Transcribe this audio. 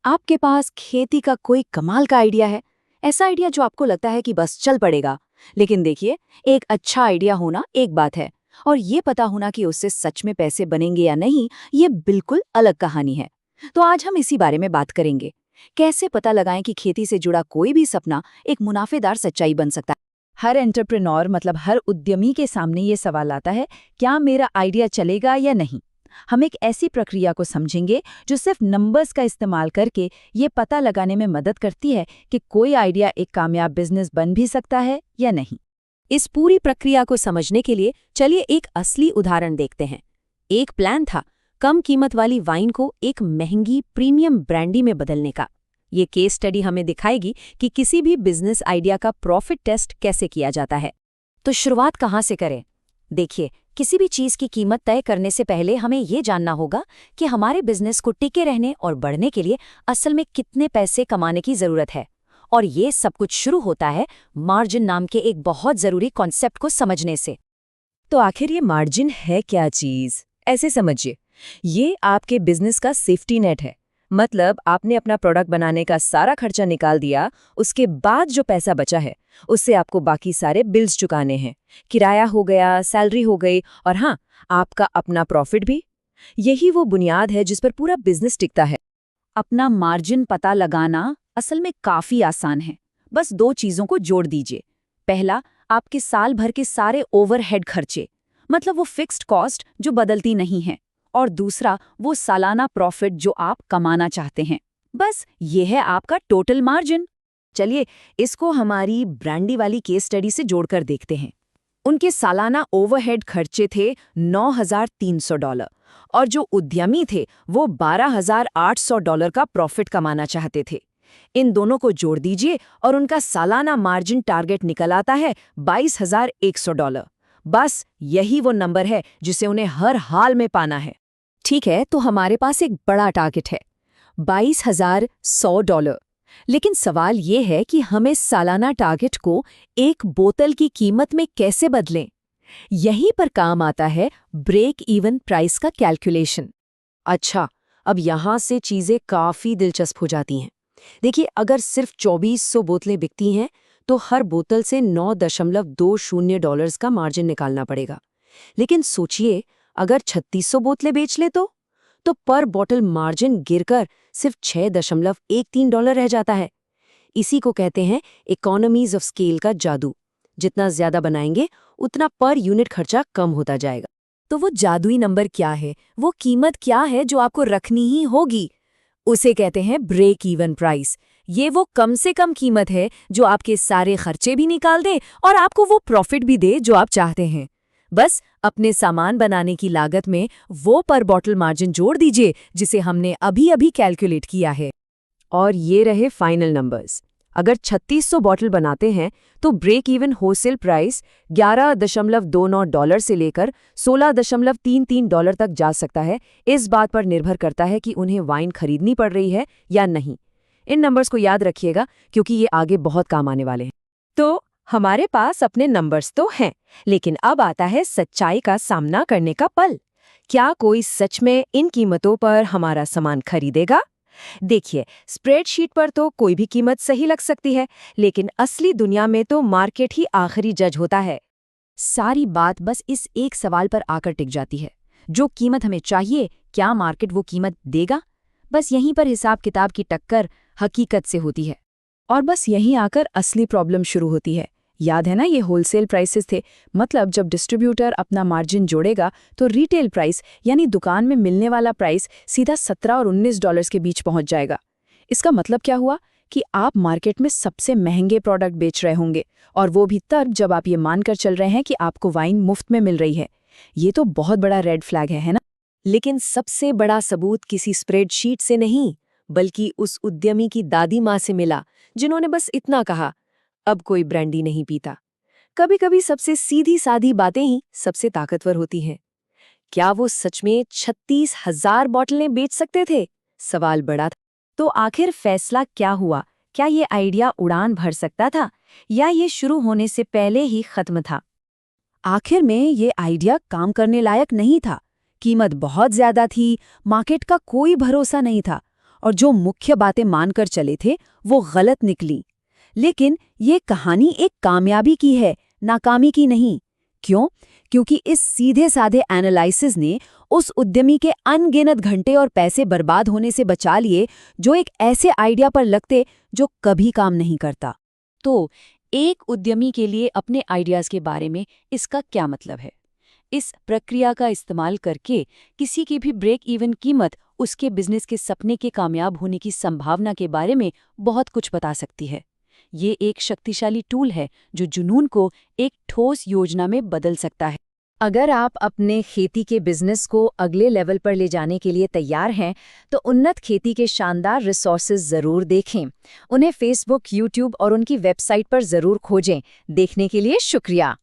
आपके पास खेती का कोई कमाल का आइडिया है, ऐसा आइडिया जो आपको लगता है कि बस चल पड़ेगा। लेकिन देखिए, एक अच्छा आइडिया होना एक बात है, और ये पता होना कि उससे सच में पैसे बनेंगे या नहीं, ये बिल्कुल अलग कहानी है। तो आज हम इसी बारे में बात करेंगे। कैसे पता लगाएं कि खेती से जुड़ा कोई भी सपना एक मुनाफेदार सच्चाई बन सकता है। हर एंटरप्रेन्योर मतलब हर उद्यमी के सामने ये सवाल आता है, क्या मेरा आइडिया चलेगा या नहीं। हम एक ऐसी प्रक्रिया को समझेंगे जो सिर्फ नंबर्स का इस्तेमाल करके ये पता लगाने में मदद करती है कि कोई आइडिया एक कामयाब बिजनेस बन भी सकता है या नहीं। इस पूरी प्रक्रिया को समझने के लिए चलिए एक असली उदाहरण देखते हैं। एक प्लान था कम कीमत वाली वाइन को एक महंगी प्रीमियम ब्रांडी में बदलने का। ये केस स्टडी हमें दिखाएगी कि किसी भी बिजनेस आइडिया का प्रॉफिट टेस्ट कैसे किया जाता है। तो शुरुआत कहाँ से करें? देखिए, किसी भी चीज की कीमत तय करने से पहले हमें ये जानना होगा कि हमारे बिजनेस को टिके रहने और बढ़ने के लिए असल में कितने पैसे कमाने की जरूरत है। और ये सब कुछ शुरू होता है मार्जिन नाम के एक बहुत जरूरी कॉन्सेप्ट को समझने से। तो आखिर ये मार्जिन है क्या चीज? ऐसे समझिए, ये आपके बिजनेस का सेफ्टी नेट है। मतलब आपने अपना प्रोडक्ट बनाने का सारा खर्चा निकाल दिया, उसके बाद जो पैसा बचा है उससे आपको बाकी सारे बिल्स चुकाने हैं। किराया हो गया, सैलरी हो गई, और हाँ, आपका अपना प्रॉफिट भी। यही वो बुनियाद है जिस पर पूरा बिजनेस टिकता है। अपना मार्जिन पता लगाना असल में काफी आसान है। बस दो चीजों को जोड़ दीजिए। पहला, आपके साल भर के सारे ओवरहेड खर्चे, मतलब वो फिक्स्ड कॉस्ट जो बदलती नहीं है। और दूसरा, वो सालाना प्रॉफिट जो आप कमाना चाहते हैं। बस ये है आपका टोटल मार्जिन। चलिए इसको हमारी ब्रांडी वाली केस स्टडी से जोड़कर देखते हैं। उनके सालाना ओवरहेड खर्चे थे $9,300, और जो उद्यमी थे वो $12,800 का प्रॉफिट कमाना चाहते थे। इन दोनों को जोड़ दीजिए और उनका सालाना मार्जिन टारगेट निकल आता है $22,100। बस यही वो नंबर है जिसे उन्हें हर हाल में पाना है। ठीक है, तो हमारे पास एक बड़ा टारगेट है, $22,100। लेकिन सवाल ये है कि हमें सालाना टारगेट को एक बोतल की कीमत में कैसे बदलें। यहीं पर काम आता है ब्रेक इवन प्राइस का कैलकुलेशन। अच्छा, अब यहाँ से चीजें काफी दिलचस्प हो जाती हैं। देखिए, अगर सिर्फ 2400 बोतलें बिकती हैं तो हर बोतल से $9.20 का मार्जिन निकालना पड़ेगा। लेकिन सोचिए, अगर 3600 बोतलें बेच ले तो पर बॉटल मार्जिन गिरकर सिर्फ $6.13 रह जाता है। इसी को कहते हैं इकोनॉमीज ऑफ स्केल का जादू। जितना ज्यादा बनाएंगे उतना पर यूनिट खर्चा कम होता जाएगा। तो वो जादुई नंबर क्या है, वो कीमत क्या है जो आपको रखनी ही होगी? उसे कहते हैं ब्रेक इवन प्राइस। ये वो कम से कम कीमत है जो आपके सारे खर्चे भी निकाल दे और आपको वो प्रॉफिट भी दे जो आप चाहते हैं। बस अपने सामान बनाने की लागत में वो पर बॉटल मार्जिन जोड़ दीजिए जिसे हमने अभी अभी कैलकुलेट किया है। और ये रहे फाइनल नंबर्स। अगर 3600 बॉटल बनाते हैं तो ब्रेक इवन होलसेल प्राइस $11.29 से लेकर $16.33 तक जा सकता है। इस बात पर निर्भर करता है कि उन्हें वाइन खरीदनी पड़ रही है या नहीं। इन नंबर्स को याद रखिएगा क्योंकि ये आगे बहुत काम आने वाले हैं। तो हमारे पास अपने नंबर्स तो हैं, लेकिन अब आता है सच्चाई का सामना करने का पल। क्या कोई सच में इन कीमतों पर हमारा सामान खरीदेगा? देखिए, स्प्रेडशीट पर तो कोई भी कीमत सही लग सकती है, लेकिन असली दुनिया में तो मार्केट ही आखिरी जज होता है। सारी बात बस इस एक सवाल पर आकर टिक जाती है, जो कीमत हमें चाहिए, क्या मार्केट वो कीमत देगा? बस यहीं पर हिसाब किताब की टक्कर हकीकत से होती है। और बस यहीं आकर असली प्रॉब्लम शुरू होती है। याद है ना, ये होलसेल प्राइसेस थे। मतलब जब डिस्ट्रीब्यूटर अपना मार्जिन जोड़ेगा तो रिटेल प्राइस यानी दुकान में मिलने वाला प्राइस सीधा $17 और $19 के बीच पहुंच जाएगा। इसका मतलब क्या हुआ कि आप मार्केट में सबसे महंगे प्रोडक्ट बेच रहे होंगे, और वो भी तब जब आप ये मानकर चल रहे हैं कि आपको वाइन मुफ्त में मिल रही है। ये तो बहुत बड़ा रेड फ्लैग है ना? लेकिन सबसे बड़ा सबूत किसी स्प्रेडशीट से नहीं, बल्कि उस उद्यमी की दादी माँ से मिला जिन्होंने बस इतना कहा, अब कोई ब्रांडी नहीं पीता। कभी-कभी सबसे सीधी सादी बातें ही सबसे ताकतवर होती हैं। क्या वो सच में 36,000 बोतलें बेच सकते थे? सवाल बड़ा था। तो आखिर फैसला क्या हुआ? क्या ये आइडिया उड़ान भर सकता था या ये शुरू होने से पहले ही खत्म था? आखिर में ये आइडिया काम करने लायक नहीं था। कीमत बहुत ज्यादा थी, मार्केट का कोई भरोसा नहीं था, और जो मुख्य बातें मानकर चले थे वो गलत निकली। लेकिन ये कहानी एक कामयाबी की है, नाकामी की नहीं। क्यों? क्योंकि इस सीधे साधे एनालिसिस ने उस उद्यमी के अनगिनत घंटे और पैसे बर्बाद होने से बचा लिए जो एक ऐसे आइडिया पर लगते जो कभी काम नहीं करता। तो एक उद्यमी के लिए अपने आइडियाज़ के बारे में इसका क्या मतलब है? इस प्रक्रिया का इस्तेमाल करके किसी की भी ब्रेक इवन कीमत उसके बिजनेस के सपने के कामयाब होने की संभावना के बारे में बहुत कुछ बता सकती है। ये एक शक्तिशाली टूल है जो जुनून को एक ठोस योजना में बदल सकता है। अगर आप अपने खेती के बिजनेस को अगले लेवल पर ले जाने के लिए तैयार हैं, तो उन्नत खेती के शानदार रिसोर्सेज ज़रूर देखें। उन्हें फेसबुक, यूट्यूब और उनकी वेबसाइट पर ज़रूर खोजें। देखने के लिए शुक्रिया।